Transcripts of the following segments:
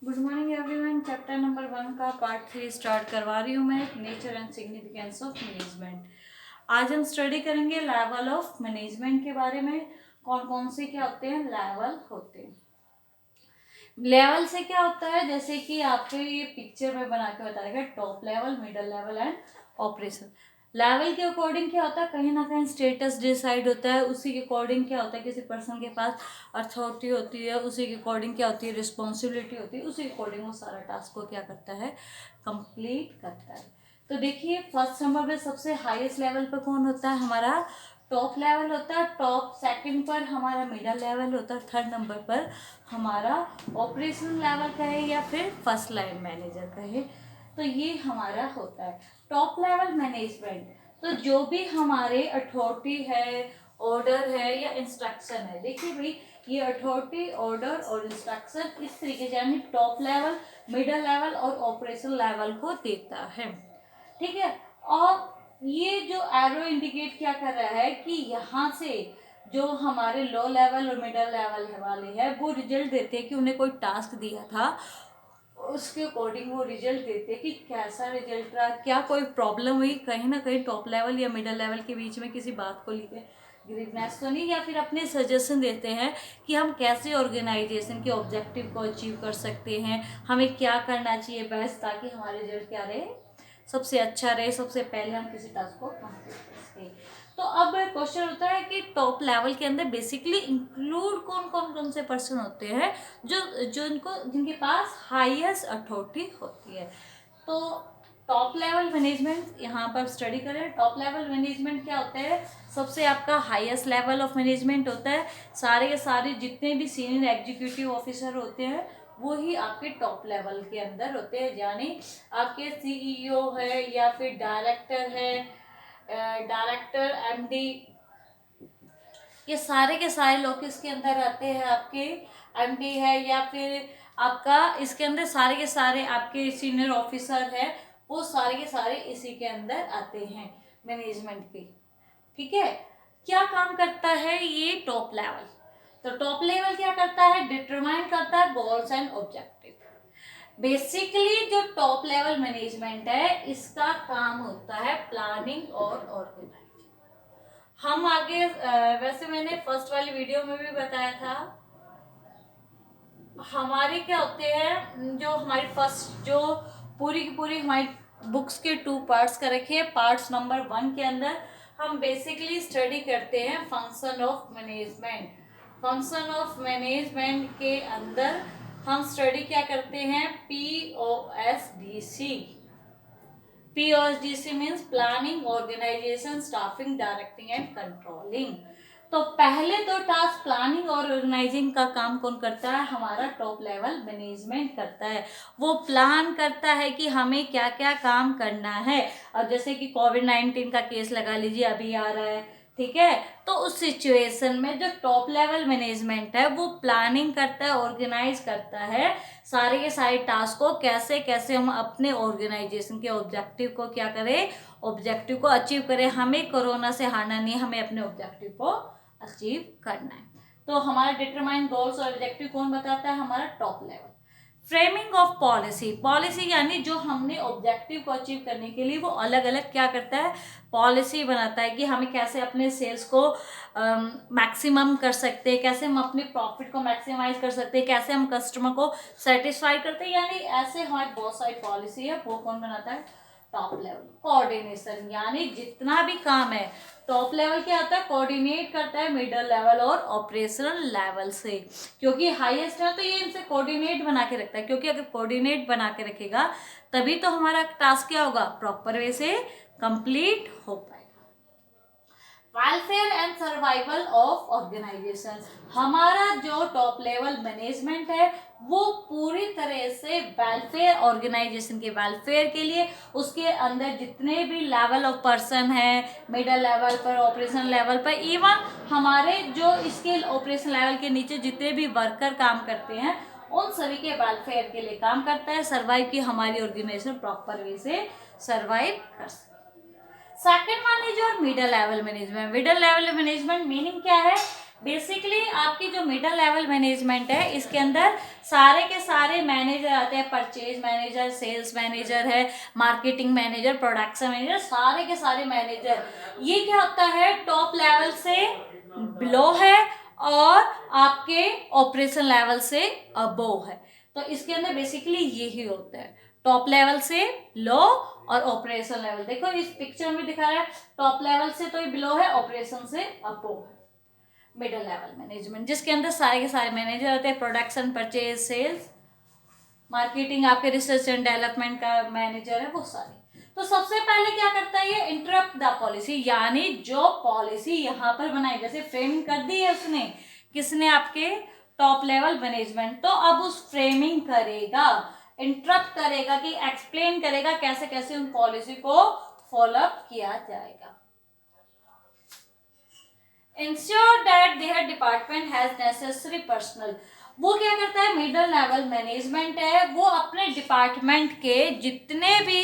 Good morning everyone. Chapter number 1 का part 3 start करवा रही हूँ मैं, nature and significance of management. आज हम स्टडी करेंगे लेवल ऑफ मैनेजमेंट के बारे में। कौन कौन से क्या होते हैं लेवल होते हैं। लेवल से क्या होता है, जैसे कि आपको ये पिक्चर में बना के बताएगा, top level, middle level and operation. Level के अकॉर्डिंग क्या होता है, कहीं ना कहीं स्टेटस डिसाइड होता है, उसी के अकॉर्डिंग क्या होता है, किसी पर्सन के पास अथॉरिटी होती है, उसी के अकॉर्डिंग क्या होती है, रिस्पॉन्सिबिलिटी होती है, उसी के अकॉर्डिंग वो सारा टास्क को क्या करता है, कंप्लीट करता है। तो देखिए फर्स्ट नंबर पे सबसे हाईएस्ट लेवल पर कौन होता है, हमारा टॉप लेवल होता है। टॉप सेकंड पर हमारा मिडल लेवल होता है। थर्ड नंबर पर हमारा ऑपरेशन लेवल कहे या फिर फर्स्ट लाइन मैनेजर कहे, तो ये हमारा होता है टॉप लेवल मैनेजमेंट। तो जो भी हमारे अथॉरिटी है, ऑर्डर है या इंस्ट्रक्शन है, देखिए भाई ये अथॉरिटी, ऑर्डर और इंस्ट्रक्शन इस तरीके से यानी टॉप लेवल, मिडल लेवल और ऑपरेशन लेवल को देता है। ठीक है। और ये जो एरो इंडिकेट क्या कर रहा है कि यहाँ से जो हमारे लो लेवल और मिडल लेवल वाले हैं वो रिजल्ट देते हैं कि उन्हें कोई टास्क दिया था, उसके अकॉर्डिंग वो रिजल्ट देते हैं कि कैसा रिजल्ट रहा, क्या कोई प्रॉब्लम हुई कहीं ना कहीं टॉप लेवल या मिडल लेवल के बीच में किसी बात को लेकर ग्रीवनेस तो नहीं, या फिर अपने सजेशन देते हैं कि हम कैसे ऑर्गेनाइजेशन के ऑब्जेक्टिव को अचीव कर सकते हैं, हमें क्या करना चाहिए बेस्ट, ताकि हमारे रिजल्ट क्या रहे, सबसे अच्छा रहे, सबसे पहले हम किसी टास्क को कंप्लीट कर सकें। तो अब क्वेश्चन होता है कि टॉप लेवल के अंदर बेसिकली इंक्लूड कौन कौन कौन से पर्सन होते हैं जो जो इनको जिनके पास हाईएस्ट अथॉरिटी होती है। तो टॉप लेवल मैनेजमेंट यहाँ पर स्टडी करें। टॉप लेवल मैनेजमेंट क्या होता है, सबसे आपका हाईएस्ट लेवल ऑफ मैनेजमेंट होता है। सारे के सारे जितने भी सीनियर एग्जीक्यूटिव ऑफिसर होते हैं वो ही आपके टॉप लेवल के अंदर होते हैं, यानी आपके सीईओ है या फिर डायरेक्टर है, डायरेक्टर, एमडी, ये सारे के सारे लोग इसके अंदर आते हैं। आपके एमडी है या फिर आपका इसके अंदर सारे के सारे आपके सीनियर ऑफिसर है, वो सारे के सारे इसी के अंदर आते हैं मैनेजमेंट के। ठीक है। क्या काम करता है ये टॉप लेवल, तो टॉप लेवल क्या करता है, डिटरमाइन करता है गोल्स एंड ऑब्जेक्टिव। बेसिकली जो टॉप लेवल मैनेजमेंट है इसका काम होता है प्लानिंग और ऑर्गेनाइजिंग। हम आगे वैसे मैंने फर्स्ट वाली वीडियो में भी बताया था, हमारे क्या होते हैं, जो हमारी फर्स्ट जो पूरी की पूरी हमारी बुक्स के 2 पार्ट्स कर रखे हैं। पार्ट्स नंबर 1 के अंदर हम बेसिकली स्टडी करते हैं function of management. Function of management के अंदर हम स्टडी क्या करते हैं, POSDC। POSDC means planning, organisation, staffing, directing and controlling. तो पहले 2 टास्क प्लानिंग और ऑर्गेनाइजिंग का काम कौन करता है, हमारा टॉप लेवल मैनेजमेंट करता है। वो प्लान करता है कि हमें क्या क्या काम करना है। अब जैसे कि कोविड-19 का केस लगा लीजिए, अभी आ रहा है, ठीक है, तो उस सिचुएशन में जो टॉप लेवल मैनेजमेंट है वो प्लानिंग करता है, ऑर्गेनाइज करता है सारे के सारे टास्क को, कैसे कैसे हम अपने ऑर्गेनाइजेशन के ऑब्जेक्टिव को क्या करें, ऑब्जेक्टिव को अचीव करें। हमें कोरोना से हारना नहीं, हमें अपने ऑब्जेक्टिव को अचीव करना है। तो हमारा डिटरमाइन गोल्स और ऑब्जेक्टिव कौन बताता है, हमारा top level. Framing of policy, policy यानी जो हमने ऑब्जेक्टिव को अचीव करने के लिए वो अलग अलग क्या करता है, पॉलिसी बनाता है कि हमें कैसे अपने सेल्स को मैक्सिमम कर सकते हैं, कैसे हम अपने प्रॉफिट को मैक्सिमाइज कर सकते हैं, कैसे हम कस्टमर को सेटिस्फाई करते हैं, यानी ऐसे हमारी बहुत सारी पॉलिसी है। वो कौन बनाता है, टॉप लेवल। कोऑर्डिनेशन यानी जितना भी काम है, टॉप लेवल क्या होता है, कोऑर्डिनेट करता है मिडल लेवल और ऑपरेशनल लेवल से, क्योंकि हाईएस्ट है तो ये इनसे कोऑर्डिनेट बना के रखता है, क्योंकि अगर कोऑर्डिनेट बना के रखेगा तभी तो हमारा टास्क क्या होगा, प्रॉपर वे से कंप्लीट हो पाएगा। Welfare and survival of organisation, हमारा जो टॉप लेवल मैनेजमेंट है वो पूरी तरह से वेलफेयर, ऑर्गेनाइजेशन के वेलफेयर के लिए, उसके अंदर जितने भी लेवल ऑफ पर्सन है, मिडल लेवल पर, ऑपरेशन लेवल पर, इवन हमारे जो इसके ऑपरेशन लेवल के नीचे जितने भी वर्कर काम करते हैं उन सभी के वेलफेयर के लिए काम करता है, सर्वाइव की हमारी ऑर्गेनाइजेशन प्रॉपर वे से सर्वाइव कर सके। Second one is your middle level management. Middle level management meaning क्या है, बेसिकली आपकी जो मिडिल लेवल मैनेजमेंट है इसके अंदर सारे के सारे मैनेजर आते हैं, परचेज मैनेजर, सेल्स मैनेजर है, मार्केटिंग मैनेजर, प्रोडक्शन मैनेजर, सारे के सारे मैनेजर। ये क्या होता है, टॉप लेवल से बिलो है और आपके ऑपरेशन लेवल से अबोव है। तो इसके अंदर बेसिकली यही होता है, टॉप लेवल से लो और ऑपरेशन लेवल। देखो इस पिक्चर में दिखा रहा है टॉप लेवल से तो ये बिलो है, ऑपरेशन से अबोव है मिडिल लेवल मैनेजमेंट, जिसके अंदर सारे के सारे मैनेजर होते हैं, प्रोडक्शन, परचेज, सेल्स, मार्केटिंग, आपके रिसर्च एंड डेवलपमेंट का मैनेजर है, वो सारे। तो सबसे पहले क्या करता है ये, इंटरप्ट द पॉलिसी, यानी जो पॉलिसी यहाँ पर बनाई, जैसे फ्रेमिंग कर दी है उसने, किसने, आपके टॉप लेवल मैनेजमेंट, तो अब उस फ्रेमिंग करेगा, इंटरप्ट करेगा कि एक्सप्लेन करेगा कैसे कैसे उन पॉलिसी को फॉलोअप किया जाएगा। Ensure that their department has necessary personnel, वो क्या करता है, मिडिल लेवल मैनेजमेंट है, वो अपने डिपार्टमेंट के जितने भी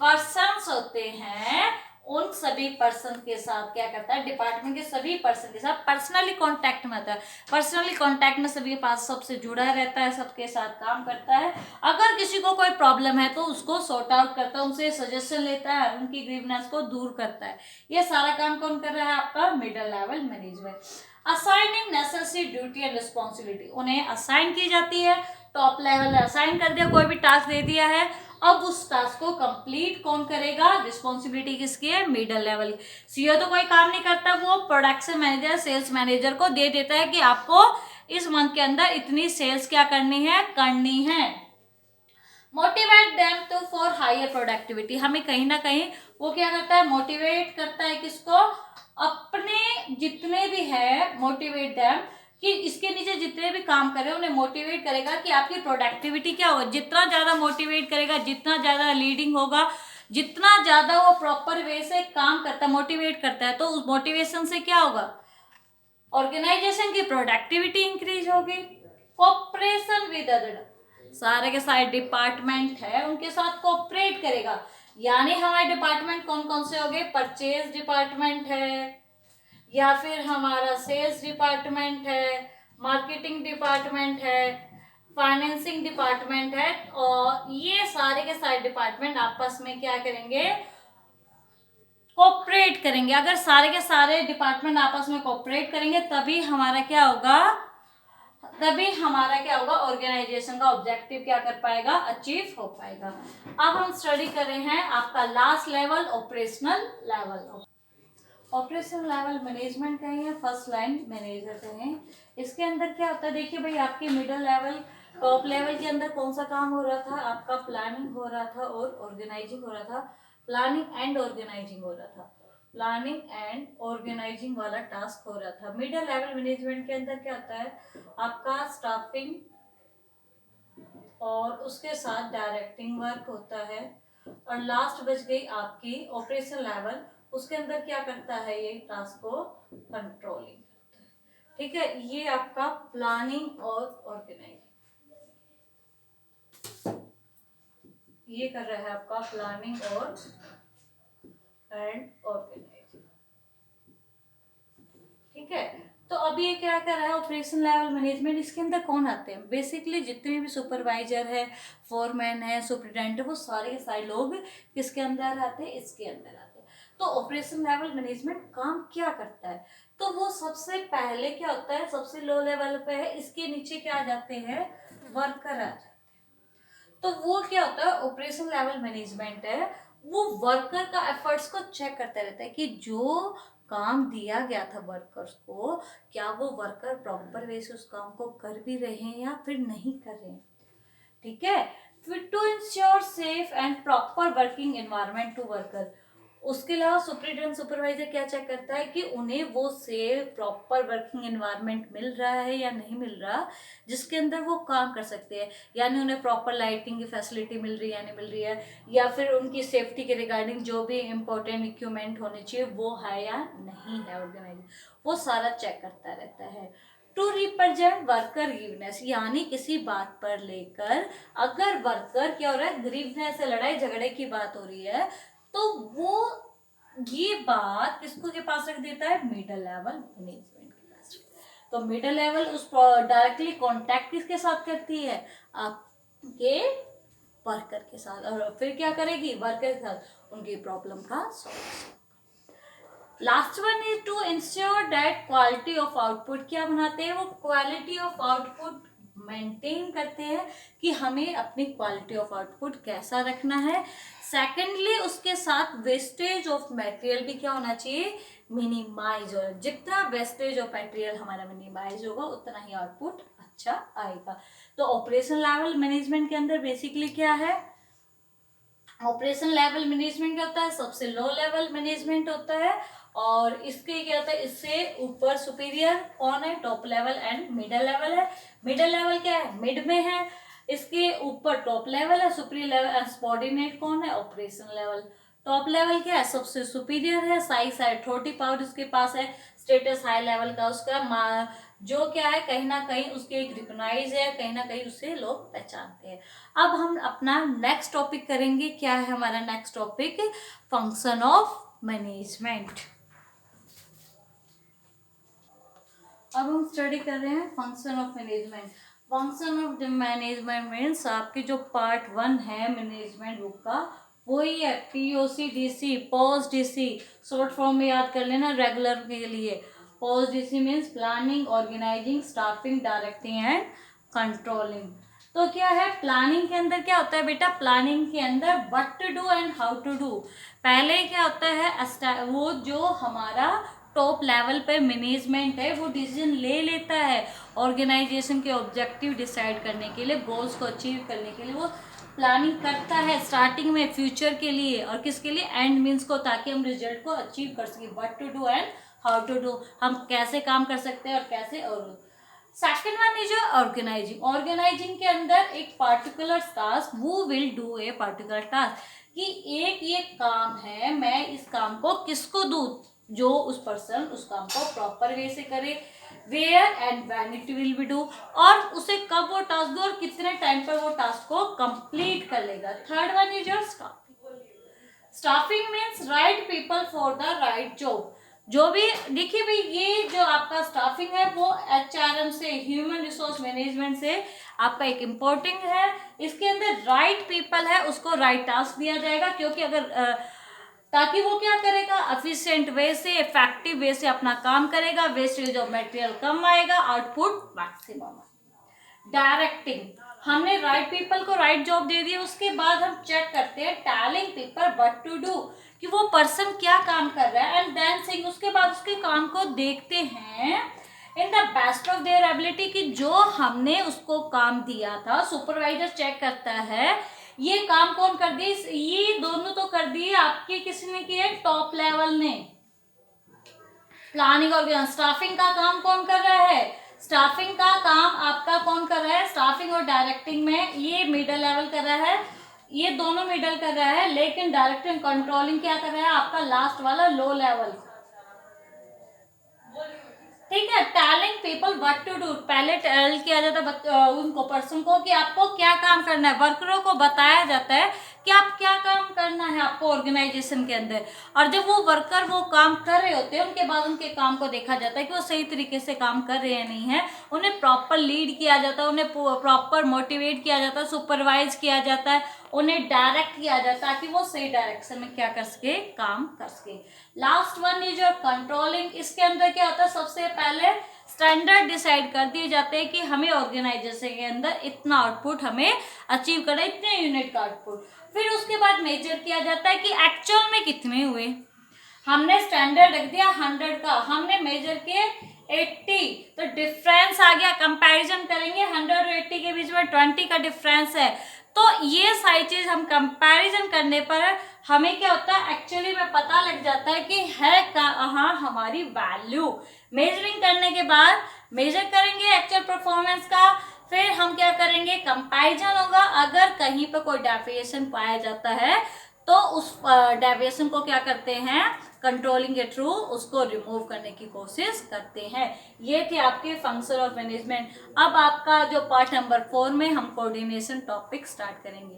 पर्सन्स होते हैं उन सभी पर्सन के साथ क्या करता है, डिपार्टमेंट के सभी पर्सन के साथ पर्सनली कांटेक्ट में आता है, पर्सनली कांटेक्ट में सभी के पास सबसे जुड़ा रहता है, सबके साथ काम करता है। अगर किसी को कोई प्रॉब्लम है तो उसको सॉर्ट आउट करता है, उनसे सजेशन लेता है, उनकी ग्रीवनेस को दूर करता है। ये सारा काम कौन कर रहा है, आपका middle level management. Assigning necessary duty and responsibility, उन्हें असाइन की जाती है, टॉप लेवल असाइन कर दिया, कोई भी टास्क दे दिया है, अब उस टास्क को कंप्लीट कौन करेगा, रिस्पॉन्सिबिलिटी किसकी है, मिडिल लेवल। सीईओ तो कोई काम नहीं करता, वो प्रोडक्शन मैनेजर, सेल्स मैनेजर को दे देता है कि आपको इस मंथ के अंदर इतनी सेल्स क्या करनी है। Motivate them to for higher productivity, हमें कहीं ना कहीं वो क्या करता है, मोटिवेट करता है किसको, अपने जितने भी है, मोटिवेट देम कि इसके नीचे जितने भी काम कर रहे हैं उन्हें मोटिवेट करेगा कि आपकी प्रोडक्टिविटी क्या होगा, जितना ज़्यादा मोटिवेट करेगा, जितना ज़्यादा लीडिंग होगा, जितना ज़्यादा वो प्रॉपर वे से काम करता है, मोटिवेट करता है, तो उस मोटिवेशन से क्या होगा, ऑर्गेनाइजेशन की प्रोडक्टिविटी इंक्रीज होगी। कोऑपरेशन विद अदर, सारे के सारे डिपार्टमेंट है उनके साथ कोऑपरेट करेगा, यानी हमारे डिपार्टमेंट कौन कौन से हो गए, परचेज डिपार्टमेंट है, या फिर हमारा सेल्स डिपार्टमेंट है, मार्केटिंग डिपार्टमेंट है, फाइनेंसिंग डिपार्टमेंट है, और ये सारे के सारे डिपार्टमेंट आपस में क्या करेंगे, कोऑपरेट करेंगे। अगर सारे के सारे डिपार्टमेंट आपस में कोऑपरेट करेंगे तभी हमारा क्या होगा, ऑर्गेनाइजेशन का ऑब्जेक्टिव क्या कर पाएगा, अचीव हो पाएगा। अब हम स्टडी कर रहे हैं आपका last level, operational level. Operational level management कहें या फर्स्ट लाइन मैनेजर कहें, इसके अंदर क्या होता है, देखिए भाई आपके मिडिल लेवल, टॉप लेवल के अंदर कौन सा काम हो रहा था, आपका प्लानिंग हो रहा था और ऑर्गेनाइजिंग हो रहा था, प्लानिंग एंड ऑर्गेनाइजिंग हो रहा था, प्लानिंग एंड ऑर्गेनाइजिंग वाला टास्क हो रहा था। मिडिल लेवल मैनेजमेंट के अंदर क्या होता है, आपका स्टाफिंग और उसके साथ डायरेक्टिंग वर्क होता है, और लास्ट बच गई आपकी ऑपरेशन लेवल, उसके अंदर क्या करता है, ये टास्क को कंट्रोलिंग करता है। ठीक है, ये आपका प्लानिंग और ऑर्गेनाइजिंग, ये कर रहा है आपका प्लानिंग और एंड ऑर्गेनाइजिंग। ठीक है, तो अब ये क्या कर रहा है, ऑपरेशन लेवल मैनेजमेंट, इसके अंदर कौन आते हैं, बेसिकली जितने भी सुपरवाइजर है, फोरमैन है, सुपरिटेंडेंट है, वो सारे के सारे लोग किसके अंदर आते हैं, इसके अंदर आते हैं। तो ऑपरेशन लेवल मैनेजमेंट काम क्या करता है, तो वो सबसे पहले क्या होता है, सबसे लो लेवल पे है, इसके नीचे क्या आ जाते हैं, वर्कर आ जाते हैं। तो वो क्या होता है, ऑपरेशन लेवल मैनेजमेंट है, वो वर्कर का एफर्ट्स को चेक करता रहता है कि जो काम दिया गया था वर्कर्स को, क्या वो वर्कर प्रॉपर वे से उस काम को कर भी रहे हैं या फिर नहीं कर रहे हैं। ठीक है, फिर to ensure safe and proper working environment to worker, उसके अलावा सुपरिटेंडेंट सुपरवाइजर क्या चेक करता है कि उन्हें वो सेफ प्रॉपर वर्किंग एनवायरनमेंट मिल रहा है या नहीं मिल रहा, जिसके अंदर वो काम कर सकते हैं, यानी उन्हें प्रॉपर लाइटिंग की फैसिलिटी मिल रही है या नहीं मिल रही है, या फिर उनकी सेफ्टी के रिगार्डिंग जो भी इंपॉर्टेंट इक्विपमेंट होने चाहिए वो है या नहीं है, ऑर्गेनाइजेशन वो सारा चेक करता रहता है। टू रिप्रेजेंट वर्कर ग्रीवनेस, यानी किसी बात पर लेकर अगर वर्कर क्या हो रहा है, ग्रीवनेस से लड़ाई झगड़े की बात हो रही है, तो वो ये बात किसको के पास रख देता है, मिडिल लेवल मैनेजमेंट के पास। तो मिडिल लेवल उस डायरेक्टली कांटेक्ट किसके साथ करती है, आपके वर्कर के साथ, और फिर क्या करेगी, वर्कर के साथ उनकी प्रॉब्लम का solve. Last one is to ensure that quality of output, क्या बनाते हैं वो, क्वालिटी ऑफ आउटपुट मेंटेन करते हैं कि हमें अपनी क्वालिटी ऑफ आउटपुट कैसा रखना है। सेकेंडली उसके साथ वेस्टेज ऑफ मटेरियल भी क्या होना चाहिए, मिनिमाइज हो, जितना वेस्टेज ऑफ मटेरियल हमारा मिनिमाइज होगा उतना ही आउटपुट अच्छा आएगा। तो ऑपरेशन लेवल मैनेजमेंट के अंदर बेसिकली क्या है, ऑपरेशन लेवल मैनेजमेंट क्या होता है, सबसे लो लेवल मैनेजमेंट होता है, और इसके क्या होता है, इससे ऊपर सुपीरियर कौन है, top level and middle level है। मिडिल लेवल क्या है, मिड में है, इसके ऊपर टॉप लेवल है, सुपीरियर लेवल सबऑर्डिनेट कौन है, ऑपरेशन लेवल। टॉप लेवल क्या है, सबसे सुपीरियर है, साइज है, अथॉरिटी पावर उसके पास है, स्टेटस हाई लेवल का उसका, जो क्या है कहीं ना कहीं उसके एक रिकॉग्नाइज है, कहीं ना कहीं उसे लोग पहचानते हैं। अब हम अपना नेक्स्ट टॉपिक करेंगे, क्या है हमारा next topic, function of management. अब हम स्टडी कर रहे हैं function of management. Function of management means आपके जो पार्ट 1 है मैनेजमेंट बुक का, वही है POCDC, post DC, short form में याद कर लेना रेगुलर के लिए। Post DC means planning, organising, staffing, directing and controlling. तो क्या है, प्लानिंग के अंदर क्या होता है बेटा, प्लानिंग के अंदर what to do and how to do. पहले क्या होता है, वो जो हमारा टॉप लेवल पे मैनेजमेंट है वो डिसीजन ले लेता है ऑर्गेनाइजेशन के ऑब्जेक्टिव डिसाइड करने के लिए, गोल्स को अचीव करने के लिए वो प्लानिंग करता है स्टार्टिंग में फ्यूचर के लिए, और किसके लिए, एंड मीन्स को, ताकि हम रिजल्ट को अचीव कर सके। What to do and how to do, हम कैसे काम कर सकते हैं और कैसे। और second one is organising. Organising के अंदर एक पार्टिकुलर टास्क, वो will do a particular task, कि एक ये काम है, मैं इस काम को किसको दूं, जो उस पर्सन उस काम को प्रॉपर वे से करे, where and when it will be do, और उसे कब वो टास्क दो और कितने टाइम पर वो टास्क को कंप्लीट कर लेगा। Third one is your staffing. Staffing means right people for the right job. जो भी देखिए भाई, ये जो आपका स्टाफिंग है वो HRM से, ह्यूमन रिसोर्स मैनेजमेंट से आपका एक इम्पोर्टेंट है। इसके अंदर राइट पीपल है, उसको राइट टास्क दिया जाएगा, क्योंकि अगर ताकि वो क्या करेगा, एफिशिएंट वे से, इफेक्टिव वे से अपना काम करेगा, वेस्टेज ऑफ मटेरियल कम आएगा, आउटपुट मैक्सिमम। डायरेक्टिंग, हमने राइट पीपल को राइट जॉब दे दी, उसके बाद हम चेक करते हैं telling people what to do, कि वो पर्सन क्या काम कर रहा है, एंड देन सिंग, उसके बाद उसके काम को देखते हैं in the best of their ability, कि जो हमने उसको काम दिया था, सुपरवाइजर चेक करता है ये काम कौन कर दिए, ये दोनों तो कर दिए आपके, किसने किए, टॉप लेवल ने। प्लानिंग और स्टाफिंग का काम कौन कर रहा है, स्टाफिंग का काम आपका कौन कर रहा है, स्टाफिंग और डायरेक्टिंग में ये मिडिल लेवल कर रहा है, ये दोनों मिडिल कर रहा है, लेकिन डायरेक्टिंग कंट्रोलिंग क्या कर रहा है, आपका लास्ट वाला लो लेवल। ठीक है, telling people what to do, पहले टेल किया जाता है उनको, पर्सन को, कि आपको क्या काम करना है, वर्करों को बताया जाता है कि आप क्या काम करना है आपको ऑर्गेनाइजेशन के अंदर, और जब वो वर्कर वो काम कर रहे होते हैं उनके बाद उनके काम को देखा जाता है कि वो सही तरीके से काम कर रहे हैं नहीं है, उन्हें प्रॉपर लीड किया जाता है, उन्हें प्रॉपर मोटिवेट किया जाता है, सुपरवाइज किया जाता है, उन्हें डायरेक्ट किया जाता है कि वो सही डायरेक्शन में क्या कर सके, काम कर सके। Last one is your controlling. इसके अंदर क्या होता है, सबसे पहले स्टैंडर्ड डिसाइड कर दिए जाते हैं कि हमें ऑर्गेनाइजेशन के अंदर इतना आउटपुट हमें अचीव करना है, इतने यूनिट का आउटपुट। फिर उसके बाद मेजर किया जाता है कि एक्चुअल में कितने हुए। हमने स्टैंडर्ड रख दिया 100 का, हमने मेजर किए 80, तो डिफरेंस आ गया, कंपैरिजन करेंगे 100 और 80 के बीच में 20 का डिफरेंस है, तो ये सारी चीज हम कंपैरिजन करने पर हमें क्या होता है, एक्चुअली में पता लग जाता है कि है कहाँ हमारी वैल्यू। मेजरिंग करने के बाद मेजर करेंगे एक्चुअल परफॉर्मेंस का, फिर हम क्या करेंगे, कंपैरिजन होगा, अगर कहीं पर कोई डेविएशन पाया जाता है तो उस डेविएशन को क्या करते हैं, कंट्रोलिंग के थ्रू उसको रिमूव करने की कोशिश करते हैं। ये थे आपके फंक्शन ऑफ मैनेजमेंट। अब आपका जो पार्ट नंबर 4 में हम कोऑर्डिनेशन टॉपिक स्टार्ट करेंगे।